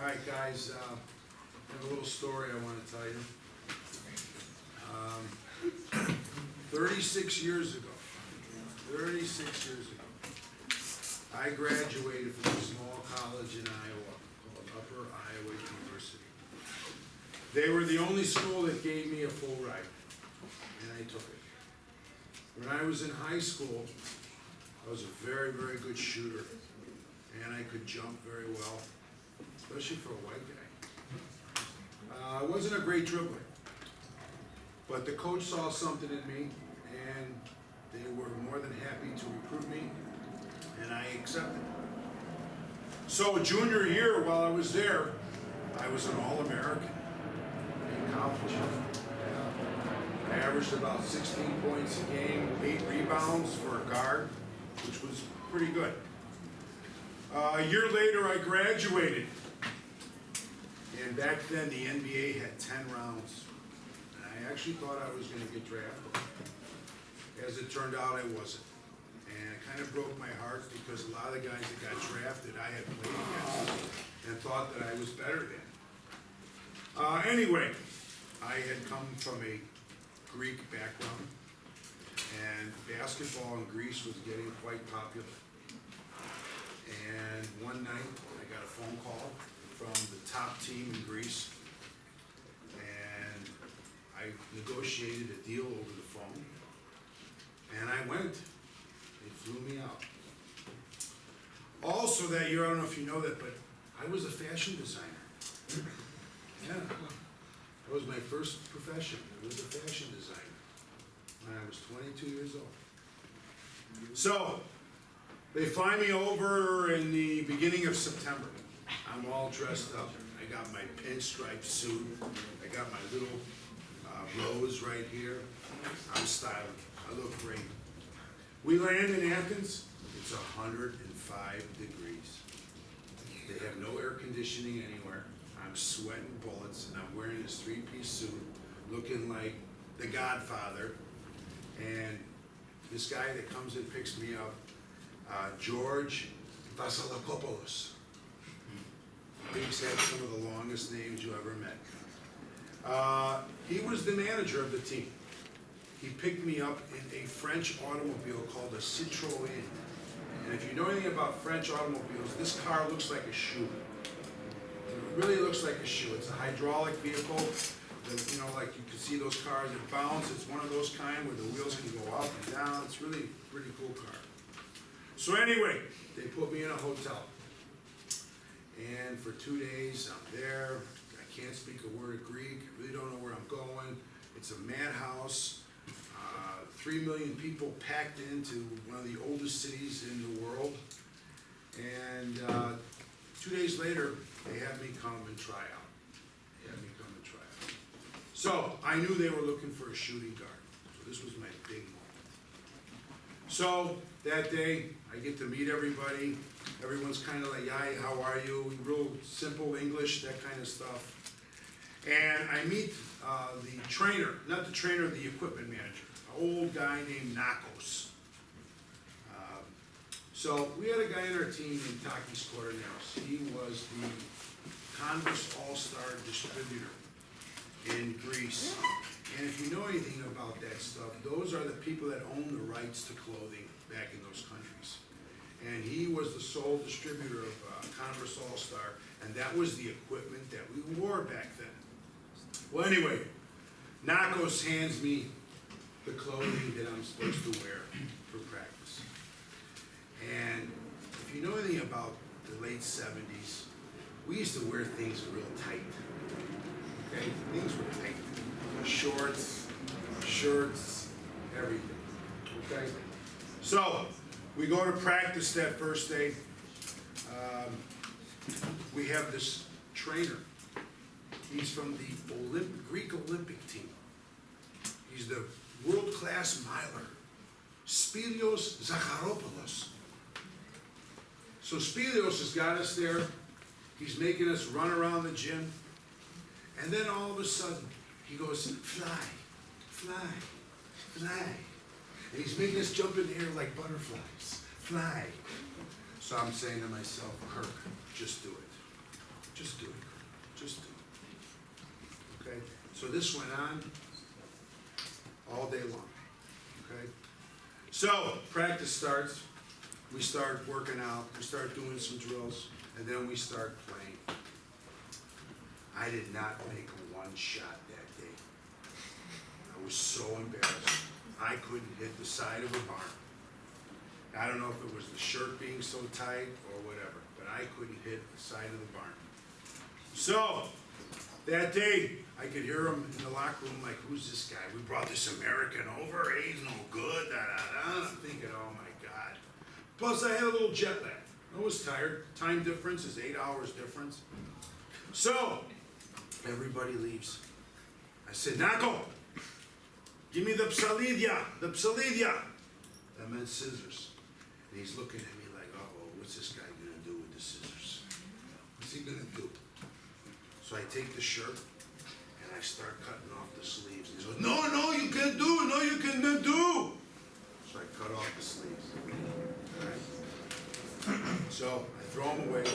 Alright guys, I have a little story I want to tell you. 36 years ago, I graduated from a small college in Iowa called Upper Iowa University. They were the only school that gave me a full ride, and I took it. When I was in high school, I was a very, very good shooter, and I could jump very well, especially for a white guy. I wasn't a great dribbler, but the coach saw something in me, and they were more than happy to recruit me, and I accepted. So junior year, while I was there, I was an All-American in college. I averaged about 16 points a game, 8 rebounds for a guard, which was pretty good. A year later, I graduated. And back then, the NBA had 10 rounds. And I actually thought I was going to get drafted. As it turned out, I wasn't. And it kind of broke my heart because a lot of the guys that got drafted, I had played against and thought that I was better than. Anyway, I had come from a Greek background, and basketball in Greece was getting quite popular. And one night, I got a phone call from the top team in Greece, and I negotiated a deal over the phone, and I went. They flew me out. Also that year, I don't know if you know that, but I was a fashion designer. Yeah, that was my first profession. I was a fashion designer when I was 22 years old. So, they fly me over in the beginning of September. I'm all dressed up. I got my pinstripe suit. I got my little rose right here. I'm styling. I look great. We land in Athens. It's 105 degrees. They have no air conditioning anywhere. I'm sweating bullets, and I'm wearing this 3-piece suit, looking like the Godfather. And this guy that comes and picks me up, George Vasilakopoulos. He's had some of the longest names you ever met. He was the manager of the team. He picked me up in a French automobile called a Citroën. And if you know anything about French automobiles, this car looks like a shoe. It really looks like a shoe. It's a hydraulic vehicle. You know, like you can see those cars that bounce. It's one of those kind where the wheels can go up and down. It's really a pretty cool car. So anyway, they put me in a hotel. And for 2 days, I'm there. I can't speak a word of Greek. I really don't know where I'm going. It's a madhouse. 3 million people packed into one of the oldest cities in the world. And 2 days later, they had me come and try out. So I knew they were looking for a shooting guard. So this was my big moment. So that day, I get to meet everybody. Everyone's kind of like, "Hi, how are you?" Real simple English, that kind of stuff. And I meet the trainer, not the trainer, the equipment manager, an old guy named Nakos. So we had a guy on our team named Takis Kornelis. He was the Converse All-Star distributor in Greece. And if you know anything about that stuff, those are the people that own the rights to clothing back in those countries. And he was the sole distributor of Converse All-Star, and that was the equipment that we wore back then. Well, anyway, Nakos hands me the clothing that I'm supposed to wear for practice. And if you know anything about the late 70s, we used to wear things real tight. Okay, things were tight. Shorts, shirts, everything. Okay? So, we go to practice that first day. We have this trainer. He's from the Greek Olympic team. He's the world-class miler, Spilios Zacharopoulos. So Spilios has got us there. He's making us run around the gym. And then all of a sudden, he goes, "Fly, fly, fly." And he's making us jump in the air like butterflies. Fly. So I'm saying to myself, "Kirk, just do it. Just do it, just do it. Okay, so this went on all day long, okay? So, practice starts, we start working out, we start doing some drills, and then we start playing. I did not make one shot that day. I was so embarrassed. I couldn't hit the side of a barn. I don't know if it was the shirt being so tight or whatever, but I couldn't hit the side of the barn. So, that day, I could hear him in the locker room like, who's this guy? We brought this American over, he's no good, da-da-da. I'm thinking, oh my God. Plus, I had a little jet lag. I was tired. Time difference is 8 hours difference. So, everybody leaves. I said, Nako, give me the psalidya, the psalidya. That meant scissors. And he's looking at me like, uh-oh, what's this guy gonna do with the scissors? What's he gonna do? So I take the shirt and I start cutting off the sleeves. And he goes, no, no, you can't do it, no, you cannot do. So I cut off the sleeves. All right? So I throw them away.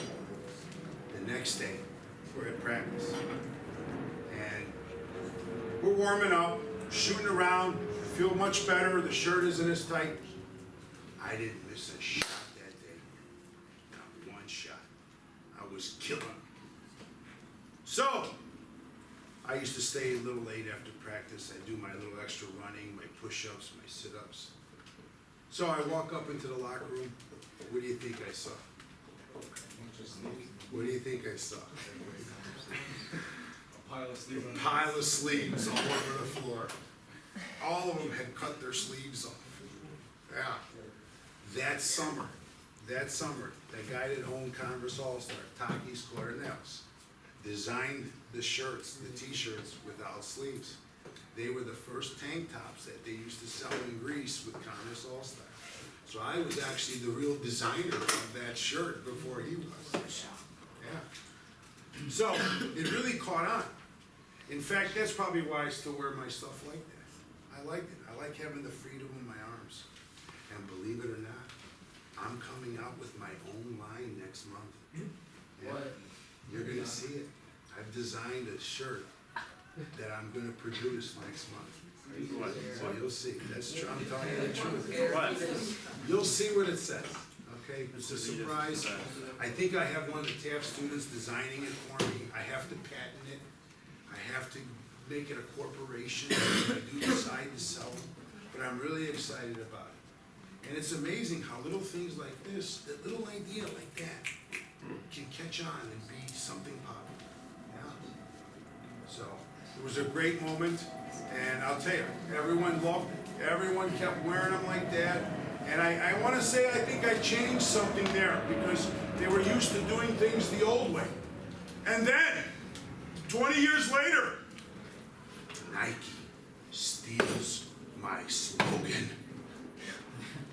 The next day, we're at practice. And we're warming up, shooting around, feel much better, the shirt isn't as tight. I didn't miss a shot that day. Not one shot. I was killing them. So, I used to stay a little late after practice. I do my little extra running, my push-ups, my sit-ups. So I walk up into the locker room. What do you think I saw? What do you think I saw? A pile of sleeves. A pile of sleeves all over the floor. All of them had cut their sleeves off. Yeah. That summer, that guy that owned Converse All-Star, Takis Cornels, designed the shirts, the t-shirts without sleeves. They were the first tank tops that they used to sell in Greece with Converse All-Star. So I was actually the real designer of that shirt before he was. Yeah. So it really caught on. In fact, that's probably why I still wear my stuff like that. I like it. I like having the freedom in my arms. And believe it or not, I'm coming out with my own line next month. Yeah. You're gonna see it. I've designed a shirt that I'm gonna produce next month. So you'll see. That's true. I'm telling you the truth. What? You'll see what it says. Okay, it's a surprise. I think I have one of the Taft students designing it for me. I have to patent it. I have to make it a corporation. I do decide to sell it, but I'm really excited about it. And it's amazing how little things like this, that little idea like that, can catch on and be something popular. Yeah. So it was a great moment, and I'll tell you, everyone loved it. Everyone kept wearing them like that. And I want to say I think I changed something there because they were used to doing things the old way. And then, 20 years later, Nike steals my slogan.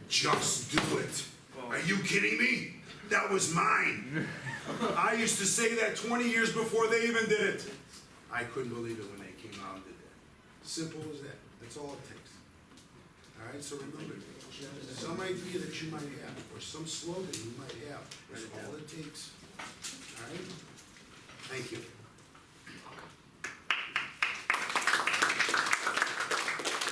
Just do it. Are you kidding me? That was mine. I used to say that 20 years before they even did it. I couldn't believe it when they came out and did that. Simple as that. That's all it takes. All right, so remember, some idea that you might have, or some slogan you might have, is all it takes. All right? Thank you.